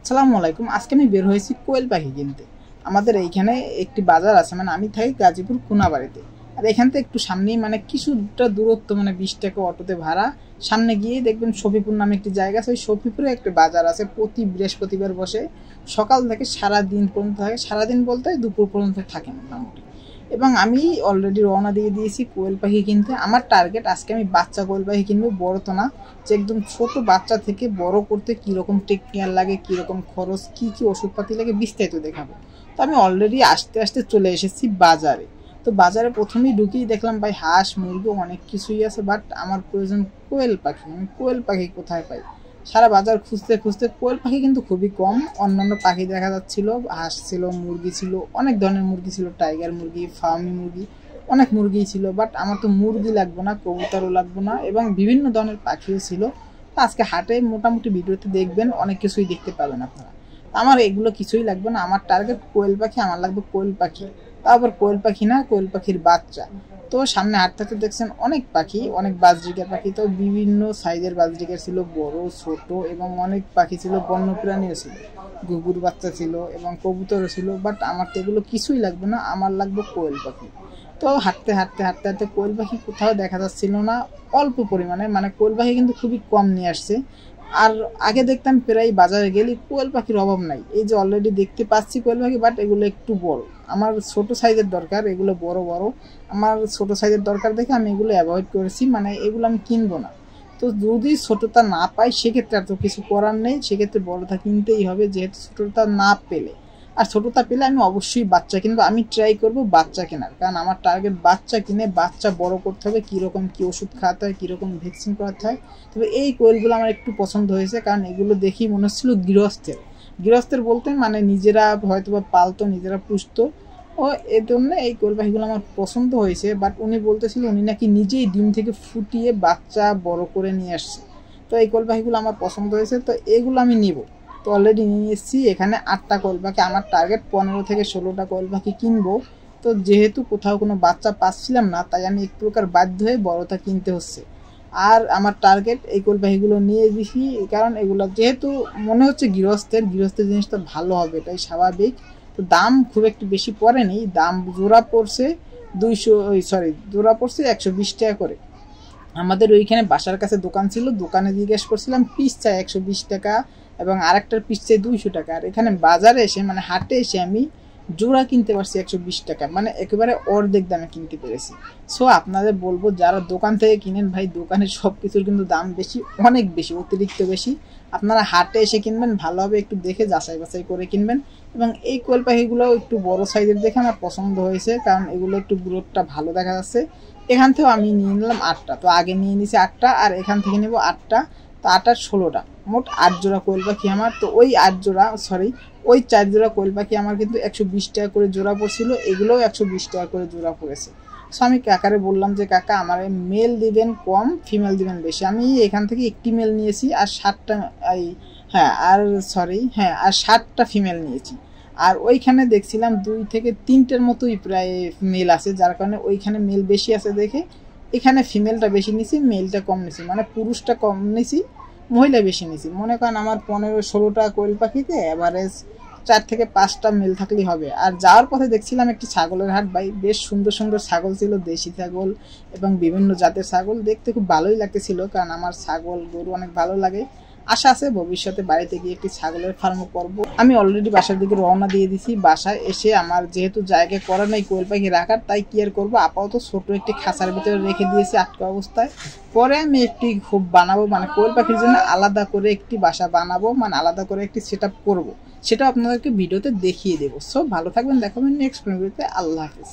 আসসালামু আলাইকুম। আজকে আমি বের হয়েছি কোয়েল পাখি কিনতে। আমাদের এইখানে একটি বাজার আছে, মানে আমি থাকি গাজীপুর কোনাবাড়িতে। আর এখান থেকে একটু সামনেই মানে কিছুটা দূরত্ব, মানে 20 টাকা অটোতে ভাড়া। সামনে গিয়ে দেখবেন শফিপুর নামে একটি জায়গা আছে, ওই শফিপুরে একটা বাজার আছে, প্রতি বৃহস্পতিবার বসে। সকাল থেকে সারাদিন পর্যন্ত থাকে, সারাদিন বলতে দুপুর পর্যন্ত থাকে মোটামুটি। এবং আমি অলরেডি রওনা দিয়ে দিয়েছি কোয়েল পাখি কিনতে। আমার টার্গেট আজকে আমি বাচ্চা কোয়েল পাখি কিনবো, বড় তো না, যে একদম ছোট বাচ্চা থেকে বড় করতে কীরকম টেক কেয়ার লাগে, কীরকম খরচ, কী কী ওষুধপাতি লাগে বিস্তারিত দেখাবো। তো আমি অলরেডি আস্তে আস্তে চলে এসেছি বাজারে। তো বাজারে প্রথমেই ঢুকেই দেখলাম ভাই হাঁস মুরগি অনেক কিছুই আছে, বাট আমার প্রয়োজন কোয়েল পাখি। আমি কোয়েল পাখি কোথায় পাই? সারা বাজার খুঁজতে খুঁজতে কোয়েল পাখি কিন্তু খুবই কম। অন্যান্য পাখি দেখা যাচ্ছিল, হাঁস ছিল, মুরগি ছিল, অনেক ধরনের মুরগি ছিল, টাইগার মুরগি, ফার্মি মুরগি, অনেক মুরগিই ছিল। বাট আমার তো মুরগি লাগবে না, কবুতরও লাগবে না, এবং বিভিন্ন ধরনের পাখিও ছিল। আজকে হাটে মোটামুটি ভিডিওতে দেখবেন অনেক কিছুই দেখতে পাবেন আপনারা। আমার এগুলো কিছুই লাগবে না, আমার টার্গেট কোয়েল পাখি, আমার লাগবে কোয়েল পাখি। তারপর কোয়েল পাখি না, কোয়েল পাখির বাচ্চা। তো সামনে হাঁটতে দেখছেন অনেক পাখি, অনেক বাজরিকার পাখি। তো বিভিন্ন সাইজের বাজরিকার ছিল, বড় ছোট, এবং অনেক পাখি ছিল, বন্যপ্রাণীও ছিল, ঘুঘুর বাচ্চা ছিল এবং কবুতরও ছিল। বাট আমার তো এগুলো কিছুই লাগবে না, আমার লাগবে কোয়েল পাখি। তো হাঁটতে কোয়েল পাখি কোথাও দেখা যাচ্ছিল না, অল্প পরিমাণে, মানে কোয়েল পাখি কিন্তু খুবই কম নিয়ে আসছে। আর আগে দেখতাম প্রায় বাজারে গেলে কোয়েল পাখির অভাব নাই। এই যে অলরেডি দেখতে পাচ্ছি কোয়েল পাখি, বাট এগুলো একটু বড়, আমার ছোট সাইজের দরকার, এগুলো বড় বড়। আমার ছোট সাইজের দরকার দেখে আমি এগুলো অ্যাভয়েড করেছি, মানে এগুলো আমি কিনবো না। তো যদি ছোটটা না পাই সেক্ষেত্রে আর তো কিছু করার নেই, সেক্ষেত্রে বড়টা কিনতেই হবে, যেহেতু ছোটটা না পেলে। আর ছোটটা পেলে আমি অবশ্যই বাচ্চা কিনবো, আমি ট্রাই করব বাচ্চা কেনার, কারণ আমার টার্গেট বাচ্চা কিনে বাচ্চা বড় করতে হবে, কীরকম কী ওষুধ খাওয়াতে হয়, কীরকম ভ্যাকসিন করাতে হয়। তবে এই কোয়েলগুলো আমার একটু পছন্দ হয়েছে, কারণ এগুলো দেখি মনে হচ্ছিল গৃহস্থের বলতে মানে নিজেরা হয়তো বা পালতো, নিজেরা পুষতো। ও এর জন্য এই কোয়েল পাখিগুলো আমার পছন্দ হয়েছে। বাট উনি বলতেছিল উনি নাকি নিজেই ডিম থেকে ফুটিয়ে বাচ্চা বড় করে নিয়ে আসছে। তো এই কোয়েল পাখিগুলো আমার পছন্দ হয়েছে, তো এগুলো আমি নিব। তো অলরেডি নিয়ে এসেছি এখানে 8টা কোয়েল পাখি। আমার টার্গেট 15 থেকে 16টা কোয়েল পাখি কিনবো। তো যেহেতু কোথাও কোনো বাচ্চা পাচ্ছিলাম না, তাই আমি এক প্রকার বাধ্য হয়ে বড়টা কিনতে হচ্ছে। আর আমার টার্গেট এই কোয়েল পাখিগুলো নিয়ে দিছি, কারণ এগুলো যেহেতু মনে হচ্ছে গৃহস্থের জিনিসটা ভালো হবে, এটাই স্বাভাবিক। তো দাম খুব একটু বেশি পড়েনি, দাম জোড়া পড়ছে 120 টাকা করে। আমাদের ওইখানে বাসার কাছে দোকান ছিল, দোকানে জিজ্ঞেস করছিলাম, পিস চাই 120 টাকা এবং আরেকটার পিস চাই 200 টাকা। আর এখানে বাজারে এসে মানে হাটে এসে আমি জোড়া কিনতে পারছি 120 টাকা, মানে একেবারে অর্ধেক দামে কিনতে পেরেছি। সো আপনাদের বলবো যারা দোকান থেকে কিনেন, ভাই দোকানের সব কিছুর কিন্তু দাম বেশি, অনেক বেশি, অতিরিক্ত বেশি। আপনারা হাটে এসে কিনবেন, ভালোভাবে একটু দেখে যাচাই বাছাই করে কিনবেন। এবং এই কোয়েল পাখিগুলো একটু বড় সাইজের দেখে আমার পছন্দ হয়েছে, কারণ এগুলো একটু গ্রোথটা ভালো দেখা যাচ্ছে। এখান থেকেও আমি নিয়ে নিলাম 8টা, তো আগে নিয়ে নিছি 8টা, আর এখান থেকে নেব 8টা। তো 8 আর 16টা, মোট 8 জোড়া কোয়েল পাখি আমার। তো ওই 8 জোড়া ওই 4 জোড়া কোয়েল পাখি আমার কিন্তু 120 টাকা করে জোড়া পড়ছিল, এগুলোও 120 টাকা করে জোড়া পড়েছে। সো আমি কাকারে বললাম যে কাকা আমার মেল দিবেন কম, ফিমেল দিবেন বেশি। আমি এখান থেকে একটি মেল নিয়েছি আর 7টা আর 7টা ফিমেল নিয়েছি। আর ওইখানে দেখছিলাম 2 থেকে 3টের মতোই প্রায় মেল আছে, যার কারণে ওইখানে মেল বেশি আছে দেখে এখানে ফিমেলটা বেশি নিছি, মেলটা কম নিছি, মানে পুরুষটা কম নিছি, মহিলা বেশি নিছি। মনে করেন আমার 15-16টা কোয়েল পাখিতে অ্যাভারেজ 4 থেকে 5টা মেল থাকলেই হবে। আর যাওয়ার পথে দেখছিলাম একটি ছাগলের হাট, ভাই বেশ সুন্দর সুন্দর ছাগল ছিল, দেশি ছাগল এবং বিভিন্ন জাতের ছাগল, দেখতে খুব ভালোই লাগতেছিল, কারণ আমার ছাগল গরু অনেক ভালো লাগে। আশা আছে ভবিষ্যতে বাড়িতে গিয়ে একটি ছাগলের ফার্ম করব। আমি অলরেডি বাসার দিকে রওনা দিয়ে দিছি। বাসায় এসে আমার যেহেতু জায়গায় করা নাই কোয়েল পাখি রাখার, তাই কি আর করবো, আপাতত ছোট একটি খাঁচার ভিতরে রেখে দিয়েছি আটকা অবস্থায়। পরে আমি একটি খোপ বানাবো, মানে কোয়েল পাখির জন্য আলাদা করে একটি বাসা বানাবো, মানে আলাদা করে একটি সেট আপ করবো, সেটা আপনাদেরকে ভিডিওতে দেখিয়ে দেবো। সো ভালো থাকবেন, দেখাবেন নেক্সট ভিডিওতে। আল্লাহ হাফিজ।